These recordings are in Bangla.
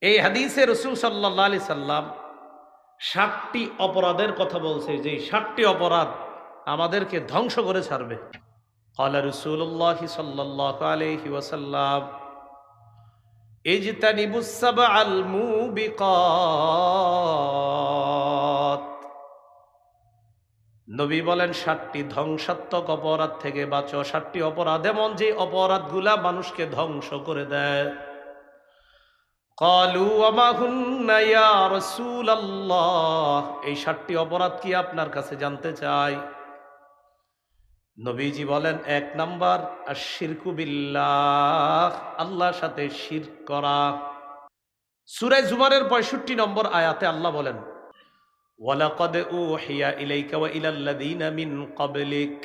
এই হাদিসে রাসূল সাল্লাল্লাহু আলাইহি সাল্লাম ৭টি অপরাধের কথা বলছে, যে ৭টি অপরাধ আমাদেরকে ধ্বংস করে ছাড়বে। ক্বালা রাসূলুল্লাহ সাল্লাল্লাহু আলাইহি ওয়াসাল্লাম ইজতানিবুস সাবআল মুবিকাত। নবী বলেন ৭টি ধ্বংসাত্মক অপরাধ থেকে বাঁচো। ৭টি অপরাধ এমন যে অপরাধগুলা মানুষকে ধ্বংস করে দেয়। ক্বালু ওয়া মা হুন্না ইয়া রাসূলাল্লাহ, এই ৭টি অপরাধ কি আপনার কাছে জানতে চাই। নবীজি বলেন ১ নাম্বার আশ-শিরকু বিল্লাহ, আল্লাহর সাথে শিরক করা। সূরা জুমারের ৬৫ নম্বর আয়াতে আল্লাহ বলেন ওয়ালাকাদ উহিয়া ইলাইকা ওয়া ইলাল্লাযীনা মিন ক্বাবলিক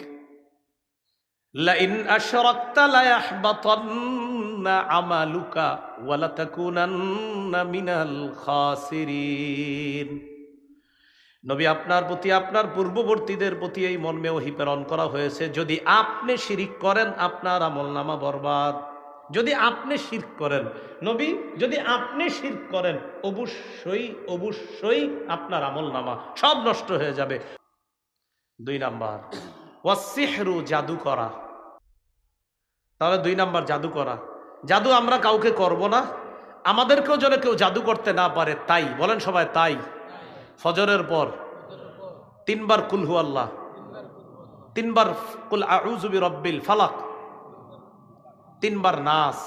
লাইন আশরাকতা লায়াহবাতান্না আমালুকা ওয়া লাতাকুনান্না মিনাল খাসিরিন। নবী আপনার প্রতি আপনার পূর্ববর্তীদের প্রতি এই মর্মে ওহী প্রেরণ করা হয়েছে, যদি আপনি শিরক করেন আপনার আমলনামা বরবাদ। যদি আপনি শিরক করেন, নবী যদি আপনি শিরক করেন, অবশ্যই অবশ্যই আপনার আমলনামা সব নষ্ট হয়ে যাবে। ২ নাম্বার ওয়াসসিহরু, জাদু করা। তাহলে ২ নাম্বার জাদু করা। জাদু আমরা কাউকে করব না, আমাদেরকেও যেন কেউ জাদু করতে না পারে, তাই বলেন সবাই তাই। ফজরের পর ৩ বার কুল হু আল্লাহ, ৩ বার কুল আউযু বিরাব্বিল ফালাক, ৩ বার নাস।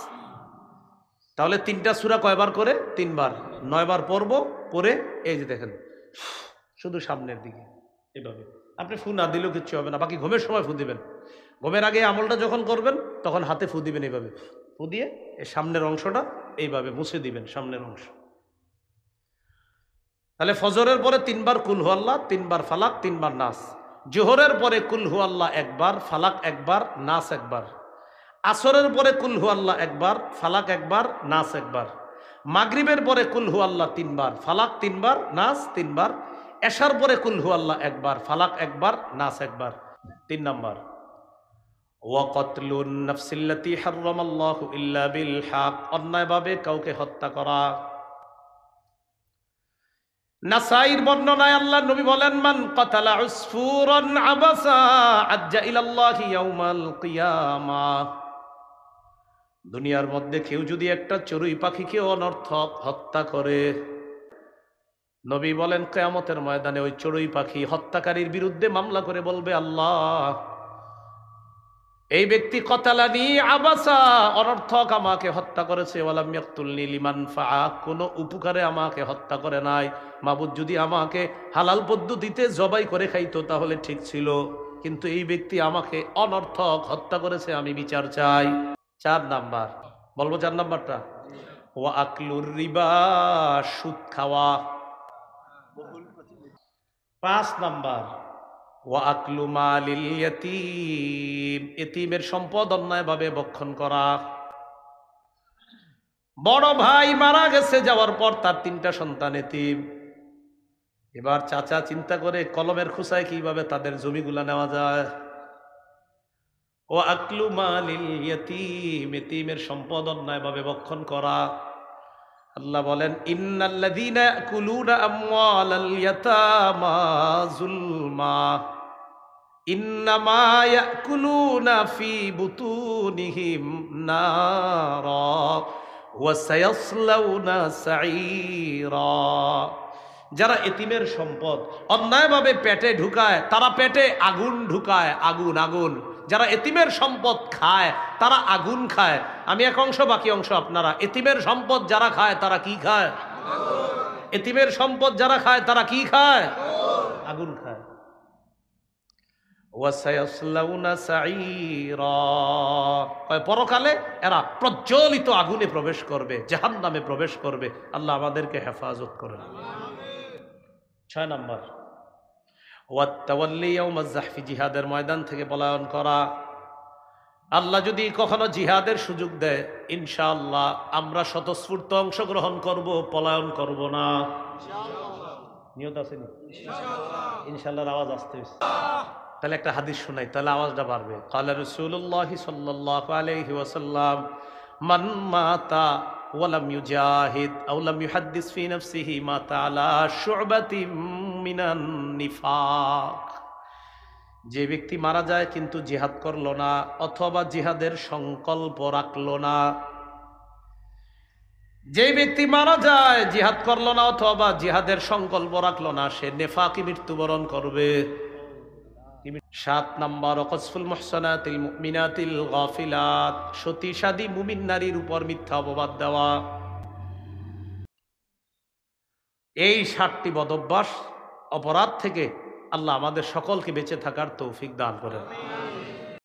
তাহলে ৩টা সূরা কয়বার করে? ৩ বার। ৯ বার পড়ব, পড়ে এই যে দেখেন শুধু সামনের দিকে এভাবে। আপনি ফু না দিলেও কিচ্ছু হবে না, বাকি ঘুমের সময় ফু দিবেন। ঘুমের আগে আমলটা যখন করবেন তখন হাতে ফু দিবেন, এইভাবে ফু দিয়ে এই সামনের অংশটা এইভাবে মুছে দিবেন, সামনের অংশ। তাহলে ফজরের পরে ৩ বার কুল হু আল্লাহ, ৩ বার ফালাক, ৩ বার নাস। জোহরের পরে কুল হু আল্লাহ ১ বার, ফালাক ১ বার, নাস ১ বার। আসরের পরে কুল হু আল্লাহ ১ বার, ফালাক ১ বার, নাস ১ বার। মাগরিবের পরে কুল হু আল্লাহ ৩ বার, ফালাক ৩ বার, নাস ৩ বার। এশার পরে কুল হু আল্লাহ ১ বার, ফালাক ১ বার, নাস ১ বার। ৩ নাম্বার ওয়া কতলুন নাফসিল্লাতী হারামাল্লাহু ইল্লা বিল হক, অন্যায়ভাবে কাউকে হত্যা করা। নাসাইর বর্ণনায় আল্লাহ নবী বলেন মান কাতালা উসফুরান আবাসা আজ্জা ইলাল্লাহি ইয়াউমাল কিয়ামাহ। দুনিয়ার মধ্যে কেউ যদি একটা চড়ুই পাখিকে অনর্থক হত্যা করে, নবী বলেন কিয়ামতের ময়দানে ওই চড়ুই পাখি হত্যাকারীর বিরুদ্ধে মামলা করে বলবে, আল্লাহ এই ব্যক্তি কতালানি আবাসা, অনর্থক আমাকে হত্যা করেছে, ওয়ালাম ইয়াকতুলনি লিমান ফাআ, কোনো উপকারে আমাকে হত্যা করে নাই। মাবুদ যদি আমাকে হালাল পদ্ধতিতে জবাই করে খাইতো তাহলে ঠিক ছিল, কিন্তু এই ব্যক্তি আমাকে অনর্থক হত্যা করেছে, আমি বিচার চাই। ৪ নাম্বার বলবো, ৪ নাম্বারটা ওয়া আকলুর রিবা, সুদ খাওয়া। ৫ নাম্বার ওয়া আকলু মালিল ইয়াতীম, এতিমের সম্পদ অন্যায়ভাবে ভক্ষণ করা। বড় ভাই মারা গেছে, যাওয়ার পর তার ৩টা সন্তান এতিম। এবার চাচা চিন্তা করে কলমের খোসায় কিভাবে তাদের জমিগুলা নেওয়া যায়। ওয়া আকলু মালিল ইয়াতীম, এতিমের সম্পদ অন্যায়ভাবে ভক্ষণ করা। আল্লাহ বলেন ইন্নাল্লাযীনা ইয়াকুলুনা আমওয়ালাল ইয়াতামা যুলমা ইন্নামা ইয়াকুলুনা ফি বুতুনিহিম নারা ওয়া সায়াসলাউনা সাঈরা। যারা এতিমের সম্পদ অন্যায়ভাবে পেটে ঢুকায়, তারা পেটে আগুন ঢুকায়, আগুন আগুন। যারা এতিমের সম্পদ খায় তারা আগুন খায়। আমি এক অংশ, বাকি অংশ আপনারা। এতিমের সম্পদ যারা খায় তারা কি খায়? এতিমের সম্পদ যারা খায় তারা কি খায়? আগুন খায়। পরকালে এরা প্রজ্বলিত আগুনে প্রবেশ করবে, জাহান্নামে প্রবেশ করবে। আল্লাহ আমাদেরকে হেফাজত করেন। ৬ নাম্বার ওয়াত্তাওয়াল্লি ইয়াউমাজ যাহফি, জিহাদের ময়দান থেকে পলায়ন করা। আল্লাহ যদি কখনো জিহাদের সুযোগ দেয়, ইনশাআল্লাহ আমরা স্বতঃস্ফূর্ত অংশগ্রহণ করব, পলায়ন করব না। নিয়ত আছে নি? ইনশাআল্লাহর আওয়াজ আসতে হবে। তাহলে একটা হাদিস শোনাই, তাহলে আওয়াজটা বাড়বে। ক্বালা রাসূলুল্লাহ সাল্লাল্লাহু আলাইহি ওয়াসাল্লাম মান মাতা ওয়ালাম ইউজাহিদ আও লাম ইউহাদ্দিস ফি নাফসিহি মা তাআলা শু'বাতিম মিনান নিফাক। যে ব্যক্তি মারা যায় কিন্তু জিহাদ করলো না অথবা জিহাদের সংকল্প রাখলো না, যে ব্যক্তি মারা যায় জিহাদ করলো না অথবা জিহাদের সংকল্প রাখলো না, সে নেফাকি মৃত্যুবরণ করবে। 7 নাম্বার ওয়াকসফুল মুহসানাতিল মুমিনাতিল গাফিলাত, সতীসাদী মুমিন নারীর উপর মিথ্যা অপবাদ দেওয়া। এই 7টি বদঅভ্যাস অপরাধ থেকে আল্লাহ আমাদের সকলকে বেঁচে থাকার তৌফিক দান করেন।